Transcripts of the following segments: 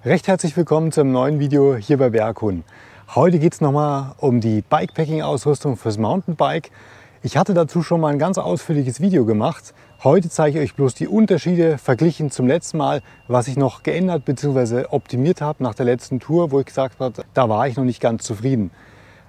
Recht herzlich willkommen zum neuen Video hier bei Berghun. Heute geht es nochmal um die Bikepacking-Ausrüstung fürs Mountainbike. Ich hatte dazu schon mal ein ganz ausführliches Video gemacht. Heute zeige ich euch bloß die Unterschiede verglichen zum letzten Mal, was ich noch geändert bzw. optimiert habe nach der letzten Tour, wo ich gesagt habe, da war ich noch nicht ganz zufrieden.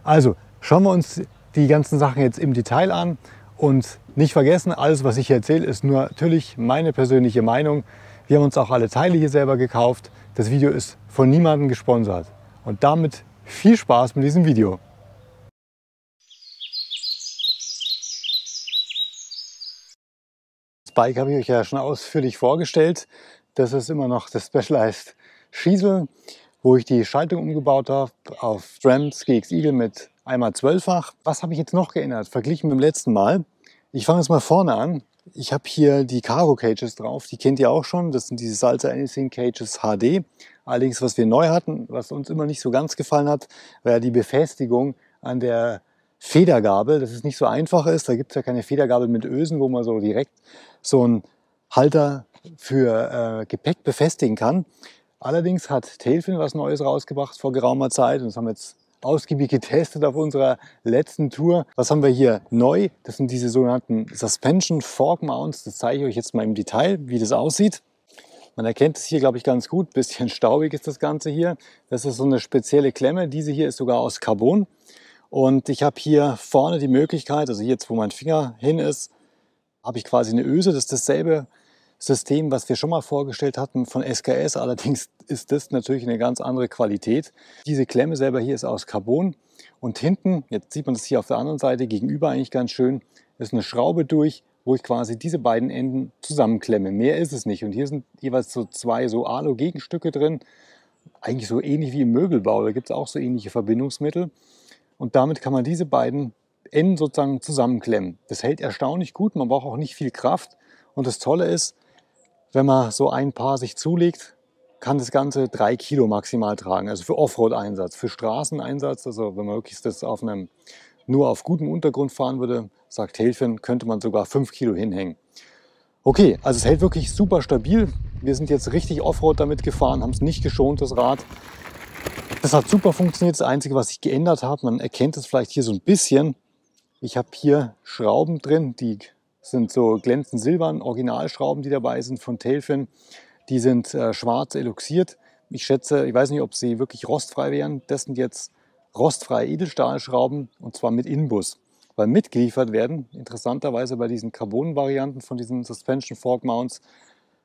Also schauen wir uns die ganzen Sachen jetzt im Detail an und nicht vergessen, alles was ich hier erzähle, ist nur natürlich meine persönliche Meinung. Wir haben uns auch alle Teile hier selber gekauft. Das Video ist von niemandem gesponsert. Und damit viel Spaß mit diesem Video. Das Bike habe ich euch ja schon ausführlich vorgestellt. Das ist immer noch das Specialized Schiesel, wo ich die Schaltung umgebaut habe auf SRAM's GX Eagle mit einmal 12-fach. Was habe ich jetzt noch geändert, verglichen mit dem letzten Mal? Ich fange jetzt mal vorne an. Ich habe hier die Cargo Cages drauf, die kennt ihr auch schon. Das sind diese Salzer Anything Cages HD. Allerdings, was wir neu hatten, was uns immer nicht so ganz gefallen hat, war ja die Befestigung an der Federgabel, dass es nicht so einfach ist. Da gibt es ja keine Federgabel mit Ösen, wo man so direkt so einen Halter für Gepäck befestigen kann. Allerdings hat Tailfin was Neues rausgebracht vor geraumer Zeit und das haben wir jetzt ausgiebig getestet auf unserer letzten Tour. Was haben wir hier neu? Das sind diese sogenannten Suspension Fork Mounts. Das zeige ich euch jetzt mal im Detail, wie das aussieht. Man erkennt es hier, glaube ich, ganz gut. Bisschen staubig ist das Ganze hier. Das ist so eine spezielle Klemme. Diese hier ist sogar aus Carbon. Und ich habe hier vorne die Möglichkeit, also jetzt, wo mein Finger hin ist, habe ich quasi eine Öse. Das ist dasselbe System, was wir schon mal vorgestellt hatten von SKS. Allerdings ist das natürlich eine ganz andere Qualität. Diese Klemme selber hier ist aus Carbon. Und hinten, jetzt sieht man das hier auf der anderen Seite gegenüber eigentlich ganz schön, ist eine Schraube durch, wo ich quasi diese beiden Enden zusammenklemme. Mehr ist es nicht. Und hier sind jeweils so zwei so Alu-Gegenstücke drin. Eigentlich so ähnlich wie im Möbelbau. Da gibt es auch so ähnliche Verbindungsmittel. Und damit kann man diese beiden Enden sozusagen zusammenklemmen. Das hält erstaunlich gut. Man braucht auch nicht viel Kraft. Und das Tolle ist, wenn man so ein Paar sich zulegt, kann das Ganze 3 Kilo maximal tragen. Also für Offroad-Einsatz, für Straßeneinsatz. Also wenn man wirklich das nur auf gutem Untergrund fahren würde, sagt Tailfin, könnte man sogar 5 Kilo hinhängen. Okay, also es hält wirklich super stabil. Wir sind jetzt richtig Offroad damit gefahren, haben es nicht geschont, das Rad. Das hat super funktioniert. Das Einzige, was ich geändert habe, man erkennt es vielleicht hier so ein bisschen. Ich habe hier Schrauben drin, die sind so glänzend silbern, Originalschrauben, die dabei sind von Tailfin. Die sind schwarz eloxiert. Ich schätze, ich weiß nicht, ob sie wirklich rostfrei wären. Das sind jetzt rostfreie Edelstahlschrauben und zwar mit Inbus. Weil mitgeliefert werden, interessanterweise bei diesen Carbon-Varianten von diesen Suspension Fork Mounts,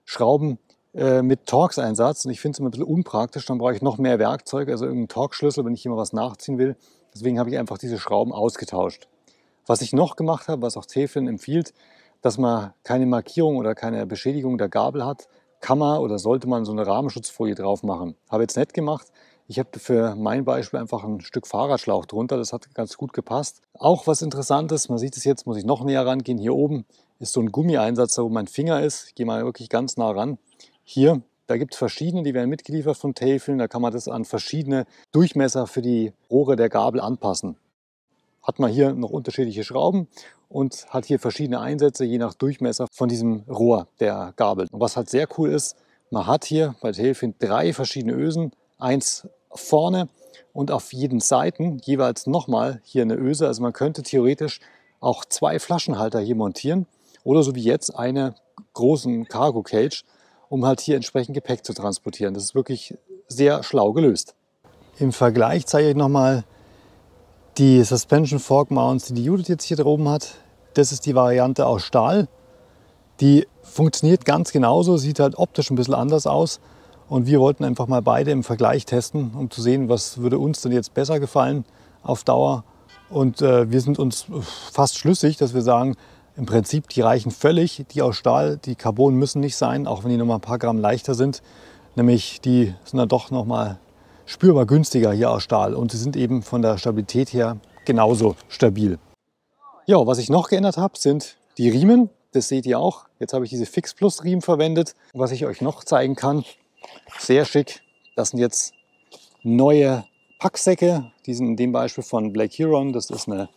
Schrauben mit Torx-Einsatz. Und ich finde es immer ein bisschen unpraktisch, dann brauche ich noch mehr Werkzeug, also irgendeinen Torx-Schlüssel, wenn ich immer was nachziehen will. Deswegen habe ich einfach diese Schrauben ausgetauscht. Was ich noch gemacht habe, was auch Tailfin empfiehlt, dass man keine Markierung oder keine Beschädigung der Gabel hat, kann man oder sollte man so eine Rahmenschutzfolie drauf machen. Habe jetzt nicht gemacht. Ich habe für mein Beispiel einfach ein Stück Fahrradschlauch drunter. Das hat ganz gut gepasst. Auch was Interessantes, man sieht es jetzt, muss ich noch näher rangehen. Hier oben ist so ein Gummieinsatz, wo mein Finger ist. Ich gehe mal wirklich ganz nah ran. Hier, da gibt es verschiedene, die werden mitgeliefert von Tailfin. Da kann man das an verschiedene Durchmesser für die Rohre der Gabel anpassen. Hat man hier noch unterschiedliche Schrauben und hat hier verschiedene Einsätze, je nach Durchmesser von diesem Rohr der Gabel. Und was halt sehr cool ist, man hat hier bei Tailfin 3 verschiedene Ösen, eins vorne und auf jeden Seiten jeweils nochmal hier eine Öse. Also man könnte theoretisch auch 2 Flaschenhalter hier montieren oder so wie jetzt einen großen Cargo Cage, um halt hier entsprechend Gepäck zu transportieren. Das ist wirklich sehr schlau gelöst. Im Vergleich zeige ich nochmal die Suspension Fork Mounts, die Judith jetzt hier oben hat. Das ist die Variante aus Stahl. Die funktioniert ganz genauso, sieht halt optisch ein bisschen anders aus. Und wir wollten einfach mal beide im Vergleich testen, um zu sehen, was würde uns denn jetzt besser gefallen auf Dauer. Und wir sind uns fast schlüssig, dass wir sagen, im Prinzip die reichen völlig, die aus Stahl, die Carbon müssen nicht sein, auch wenn die noch mal ein paar Gramm leichter sind. Nämlich die sind dann doch noch mal spürbar günstiger hier aus Stahl und sie sind eben von der Stabilität her genauso stabil. Ja, was ich noch geändert habe, sind die Riemen. Das seht ihr auch. Jetzt habe ich diese Fix Plus Riemen verwendet. Was ich euch noch zeigen kann, sehr schick. Das sind jetzt neue Packsäcke. Die sind in dem Beispiel von Black Huron. Das ist ein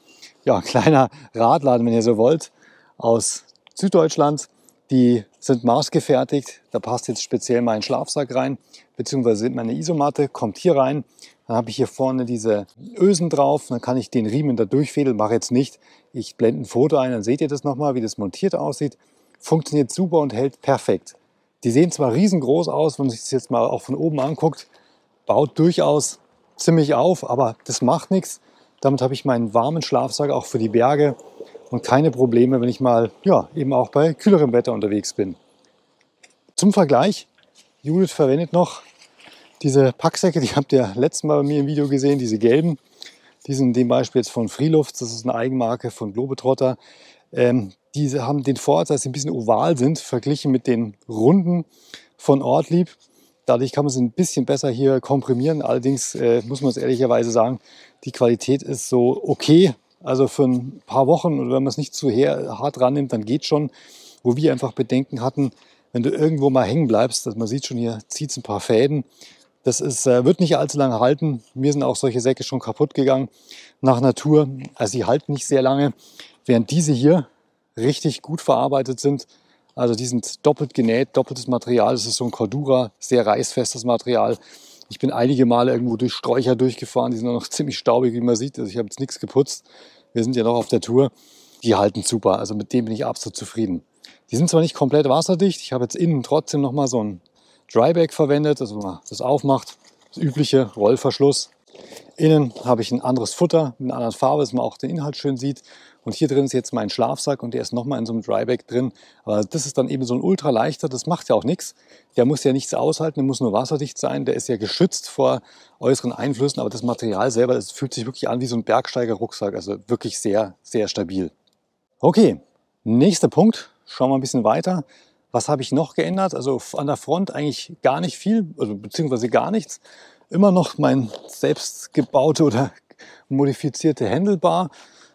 kleiner Radladen, wenn ihr so wollt, aus Süddeutschland. Die sind maßgefertigt, da passt jetzt speziell mein Schlafsack rein, beziehungsweise meine Isomatte kommt hier rein. Dann habe ich hier vorne diese Ösen drauf, dann kann ich den Riemen da durchfädeln, mache jetzt nicht. Ich blende ein Foto ein, dann seht ihr das nochmal, wie das montiert aussieht. Funktioniert super und hält perfekt. Die sehen zwar riesengroß aus, wenn man sich das jetzt mal auch von oben anguckt, baut durchaus ziemlich auf, aber das macht nichts. Damit habe ich meinen warmen Schlafsack auch für die Berge und keine Probleme, wenn ich mal eben auch bei kühlerem Wetter unterwegs bin. Zum Vergleich, Judith verwendet noch diese Packsäcke, die habt ihr letztes Mal bei mir im Video gesehen, diese gelben. Die sind in dem Beispiel jetzt von Freelufts, das ist eine Eigenmarke von Globetrotter. Diese haben den Vorteil, dass sie ein bisschen oval sind, verglichen mit den runden von Ortlieb. Dadurch kann man sie ein bisschen besser hier komprimieren. Allerdings muss man es ehrlicherweise sagen, die Qualität ist so okay. Also für ein paar Wochen oder wenn man es nicht zu hart rannimmt, dann geht schon. Wo wir einfach Bedenken hatten, wenn du irgendwo mal hängen bleibst, dass man sieht schon hier, zieht es ein paar Fäden. Das wird nicht allzu lange halten. Mir sind auch solche Säcke schon kaputt gegangen nach Natur. Also die halten nicht sehr lange, während diese hier richtig gut verarbeitet sind. Also die sind doppelt genäht, doppeltes Material. Das ist so ein Cordura, sehr reißfestes Material. Ich bin einige Male irgendwo durch Sträucher durchgefahren. Die sind noch ziemlich staubig, wie man sieht. Also ich habe jetzt nichts geputzt. Wir sind ja noch auf der Tour. Die halten super. Also mit dem bin ich absolut zufrieden. Die sind zwar nicht komplett wasserdicht. Ich habe jetzt innen trotzdem noch mal so ein Dryback verwendet. Also wenn man das aufmacht, das übliche Rollverschluss. Innen habe ich ein anderes Futter mit einer anderen Farbe, dass man auch den Inhalt schön sieht. Und hier drin ist jetzt mein Schlafsack und der ist nochmal in so einem Dryback drin. Aber das ist dann eben so ein ultraleichter, das macht ja auch nichts. Der muss ja nichts aushalten, der muss nur wasserdicht sein. Der ist ja geschützt vor äußeren Einflüssen, aber das Material selber, das fühlt sich wirklich an wie so ein Bergsteiger-Rucksack. Also wirklich sehr, sehr stabil. Okay, nächster Punkt. Schauen wir ein bisschen weiter. Was habe ich noch geändert? Also an der Front eigentlich gar nicht viel, also beziehungsweise gar nichts. Immer noch mein selbst gebaute oder modifizierte Handlebar.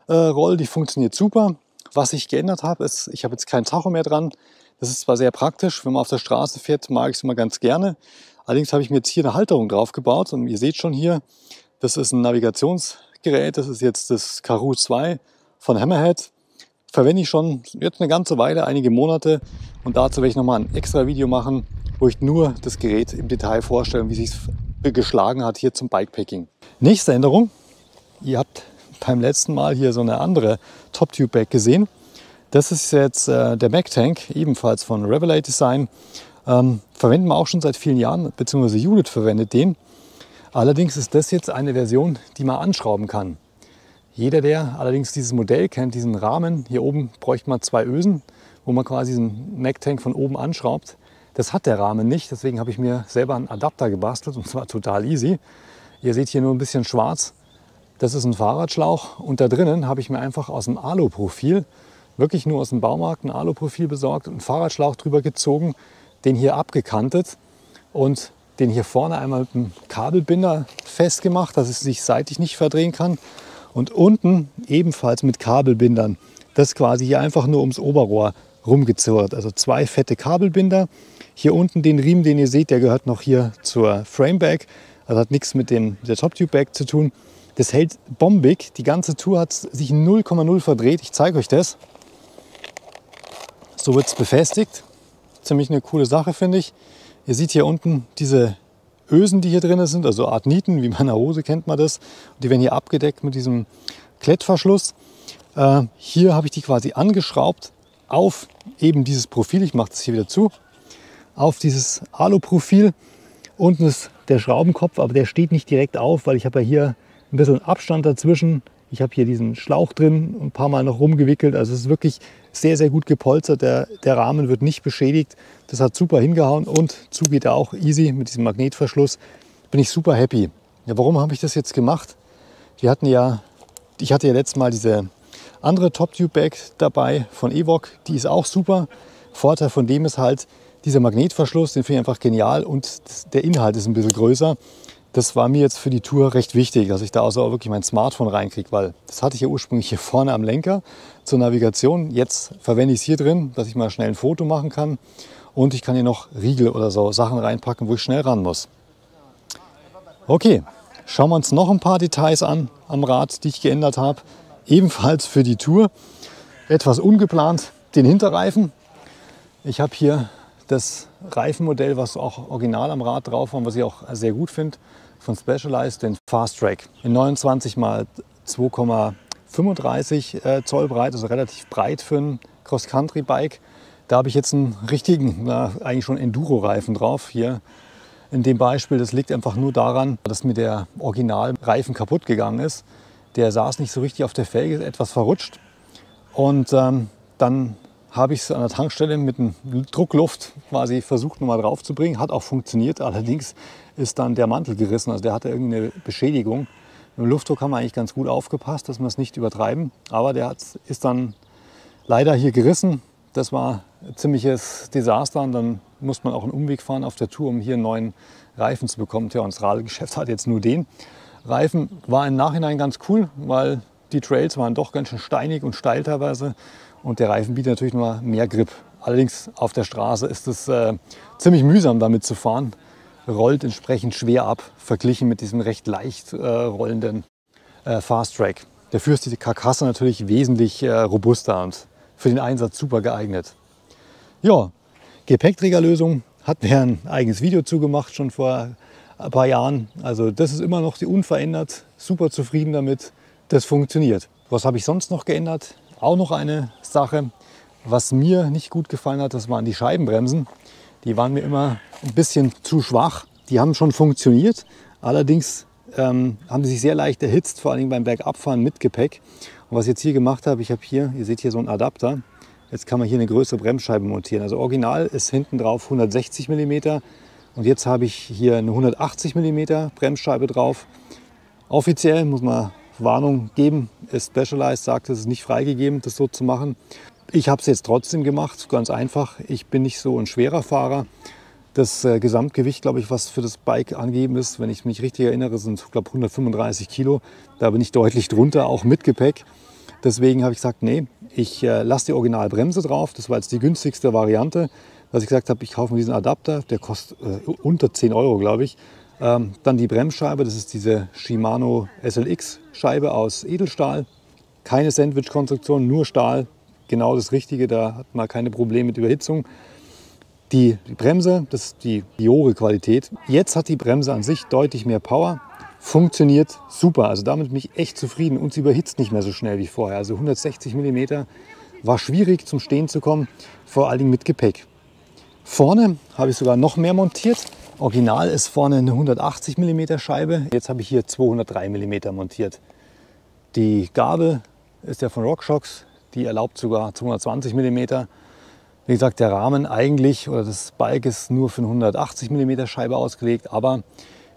Roll, die funktioniert super. Was ich geändert habe, ist, ich habe jetzt kein Tacho mehr dran. Das ist zwar sehr praktisch, wenn man auf der Straße fährt, mag ich es immer ganz gerne. Allerdings habe ich mir jetzt hier eine Halterung drauf gebaut und ihr seht schon hier, das ist ein Navigationsgerät, das ist jetzt das Karoo 2 von Hammerhead. Verwende ich schon jetzt eine ganze Weile, einige Monate und dazu werde ich nochmal ein extra Video machen, wo ich nur das Gerät im Detail vorstelle, wie es sich geschlagen hat hier zum Bikepacking. Nächste Änderung, ihr habt beim letzten Mal hier so eine andere Top-Tube-Bag gesehen. Das ist jetzt der Mac-Tank, ebenfalls von Revelate Design. Verwenden wir auch schon seit vielen Jahren, beziehungsweise Judith verwendet den. Allerdings ist das jetzt eine Version, die man anschrauben kann. Jeder, der allerdings dieses Modell kennt, diesen Rahmen, hier oben bräuchte man 2 Ösen, wo man quasi diesen Mac-Tank von oben anschraubt. Das hat der Rahmen nicht, deswegen habe ich mir selber einen Adapter gebastelt und zwar total easy. Ihr seht hier nur ein bisschen schwarz. Das ist ein Fahrradschlauch und da drinnen habe ich mir einfach aus dem Aluprofil, wirklich nur aus dem Baumarkt, ein Aluprofil besorgt und einen Fahrradschlauch drüber gezogen, den hier abgekantet und den hier vorne einmal mit einem Kabelbinder festgemacht, dass es sich seitlich nicht verdrehen kann. Und unten ebenfalls mit Kabelbindern. Das quasi hier einfach nur ums Oberrohr rumgezurrt. Also 2 fette Kabelbinder. Hier unten den Riemen, den ihr seht, der gehört noch hier zur Framebag. Also hat nichts mit der Top-Tube-Bag zu tun. Das hält bombig. Die ganze Tour hat sich 0,0 verdreht. Ich zeige euch das. So wird es befestigt. Ziemlich eine coole Sache, finde ich. Ihr seht hier unten diese Ösen, die hier drin sind, also Art Nieten, wie bei einer Hose kennt man das. Die werden hier abgedeckt mit diesem Klettverschluss. Hier habe ich die quasi angeschraubt auf eben dieses Profil. Ich mache das hier wieder zu. Auf dieses Aluprofil. Unten ist der Schraubenkopf, aber der steht nicht direkt auf, weil ich habe ja hier ein bisschen Abstand dazwischen. Ich habe hier diesen Schlauch drin, ein paar Mal noch rumgewickelt. Also es ist wirklich sehr, sehr gut gepolstert. Der Rahmen wird nicht beschädigt. Das hat super hingehauen und zu geht er auch easy mit diesem Magnetverschluss. Bin ich super happy. Ja, warum habe ich das jetzt gemacht? Ich hatte ja letztes Mal diese andere Top-Tube-Bag dabei von Evoc. Die ist auch super. Vorteil von dem ist halt dieser Magnetverschluss, den finde ich einfach genial und der Inhalt ist ein bisschen größer. Das war mir jetzt für die Tour recht wichtig, dass ich da also auch wirklich mein Smartphone reinkriege, weil das hatte ich ja ursprünglich hier vorne am Lenker zur Navigation. Jetzt verwende ich es hier drin, dass ich mal schnell ein Foto machen kann und ich kann hier noch Riegel oder so Sachen reinpacken, wo ich schnell ran muss. Okay, schauen wir uns noch ein paar Details an am Rad, die ich geändert habe. Ebenfalls für die Tour. Etwas ungeplant, den Hinterreifen. Ich habe hier das Reifenmodell, was auch original am Rad drauf war und was ich auch sehr gut finde, von Specialized, den Fast Track. In 29 x 2,35 Zoll breit, also relativ breit für ein Cross-Country-Bike. Da habe ich jetzt einen richtigen, eigentlich schon Enduro-Reifen drauf. Hier in dem Beispiel, das liegt einfach nur daran, dass mir der Originalreifen kaputt gegangen ist. Der saß nicht so richtig auf der Felge, ist etwas verrutscht. Und dann habe ich es an der Tankstelle mit einem Druckluft quasi versucht, nochmal drauf zu bringen. Hat auch funktioniert, allerdings ist dann der Mantel gerissen. Also der hatte irgendeine Beschädigung. Im Luftdruck haben wir eigentlich ganz gut aufgepasst, dass wir es nicht übertreiben. Aber der ist dann leider hier gerissen. Das war ein ziemliches Desaster und dann muss man auch einen Umweg fahren auf der Tour, um hier einen neuen Reifen zu bekommen. Tja, und das Radlgeschäft hat jetzt nur den. Reifen war im Nachhinein ganz cool, weil die Trails waren doch ganz schön steinig und steil teilweise. Und der Reifen bietet natürlich noch mehr Grip. Allerdings auf der Straße ist es ziemlich mühsam damit zu fahren. Rollt entsprechend schwer ab, verglichen mit diesem recht leicht rollenden Fast Track. Dafür ist die Karkasse natürlich wesentlich robuster und für den Einsatz super geeignet. Ja, Gepäckträgerlösung hatten wir ein eigenes Video zugemacht, schon vor ein paar Jahren. Also das ist immer noch unverändert, super zufrieden damit, das funktioniert. Was habe ich sonst noch geändert? Auch noch eine Sache, was mir nicht gut gefallen hat, das waren die Scheibenbremsen. Die waren mir immer ein bisschen zu schwach. Die haben schon funktioniert, allerdings haben sie sich sehr leicht erhitzt, vor allem beim Bergabfahren mit Gepäck. Und was ich jetzt hier gemacht habe, ich habe hier, ihr seht hier so einen Adapter. Jetzt kann man hier eine größere Bremsscheibe montieren. Also original ist hinten drauf 160 mm und jetzt habe ich hier eine 180 mm Bremsscheibe drauf. Offiziell muss man Warnung geben, ist Specialized, sagt, es ist nicht freigegeben, das so zu machen. Ich habe es jetzt trotzdem gemacht, ganz einfach. Ich bin nicht so ein schwerer Fahrer. Das Gesamtgewicht, glaube ich, was für das Bike angegeben ist, wenn ich mich richtig erinnere, sind, glaube ich, 135 Kilo. Da bin ich deutlich drunter, auch mit Gepäck. Deswegen habe ich gesagt, nee, ich lasse die Originalbremse drauf. Das war jetzt die günstigste Variante, dass ich gesagt habe, ich kaufe mir diesen Adapter, der kostet unter 10 Euro, glaube ich. Dann die Bremsscheibe, das ist diese Shimano SLX-Scheibe aus Edelstahl. Keine Sandwich-Konstruktion, nur Stahl. Genau das Richtige, da hat man keine Probleme mit Überhitzung. Die Bremse, das ist die Biore-Qualität. Jetzt hat die Bremse an sich deutlich mehr Power. Funktioniert super, also damit bin ich echt zufrieden und sie überhitzt nicht mehr so schnell wie vorher. Also 160 mm war schwierig zum Stehen zu kommen, vor allen Dingen mit Gepäck. Vorne habe ich sogar noch mehr montiert. Original ist vorne eine 180 mm Scheibe. Jetzt habe ich hier 203 mm montiert. Die Gabel ist ja von RockShox, die erlaubt sogar 220 mm. Wie gesagt, der Rahmen eigentlich oder das Bike ist nur für eine 180 mm Scheibe ausgelegt, aber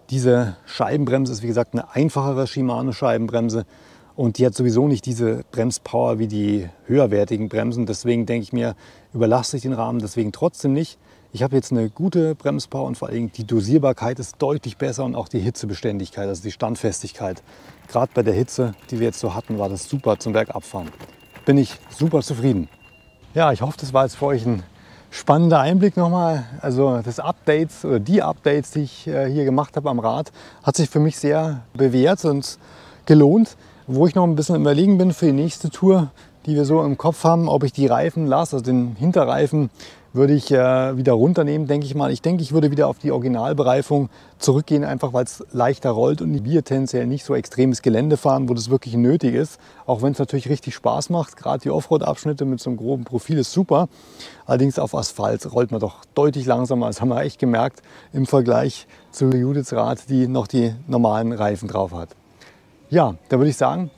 diese Scheibenbremse ist wie gesagt eine einfachere Shimano Scheibenbremse und die hat sowieso nicht diese Bremspower wie die höherwertigen Bremsen. Deswegen denke ich mir, überlasse ich den Rahmen deswegen trotzdem nicht. Ich habe jetzt eine gute Bremspower und vor allem die Dosierbarkeit ist deutlich besser und auch die Hitzebeständigkeit, also die Standfestigkeit. Gerade bei der Hitze, die wir jetzt so hatten, war das super zum Bergabfahren. Bin ich super zufrieden. Ja, ich hoffe, das war jetzt für euch ein spannender Einblick nochmal. Also das Updates oder die Updates, die ich hier gemacht habe am Rad, hat sich für mich sehr bewährt und gelohnt. Wo ich noch ein bisschen Überlegen bin für die nächste Tour, die wir so im Kopf haben, ob ich die Reifen lasse, also den Hinterreifen würde ich wieder runternehmen, denke ich mal. Ich denke, ich würde wieder auf die Originalbereifung zurückgehen, einfach weil es leichter rollt und wir tendenziell nicht so extremes Gelände fahren, wo das wirklich nötig ist. Auch wenn es natürlich richtig Spaß macht. Gerade die Offroad-Abschnitte mit so einem groben Profil ist super. Allerdings auf Asphalt rollt man doch deutlich langsamer. Das haben wir echt gemerkt im Vergleich zu Judiths Rad, die noch die normalen Reifen drauf hat. Ja, da würde ich sagen,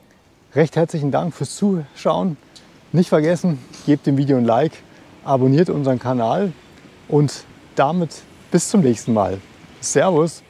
recht herzlichen Dank fürs Zuschauen. Nicht vergessen, gebt dem Video ein Like. Abonniert unseren Kanal und damit bis zum nächsten Mal. Servus!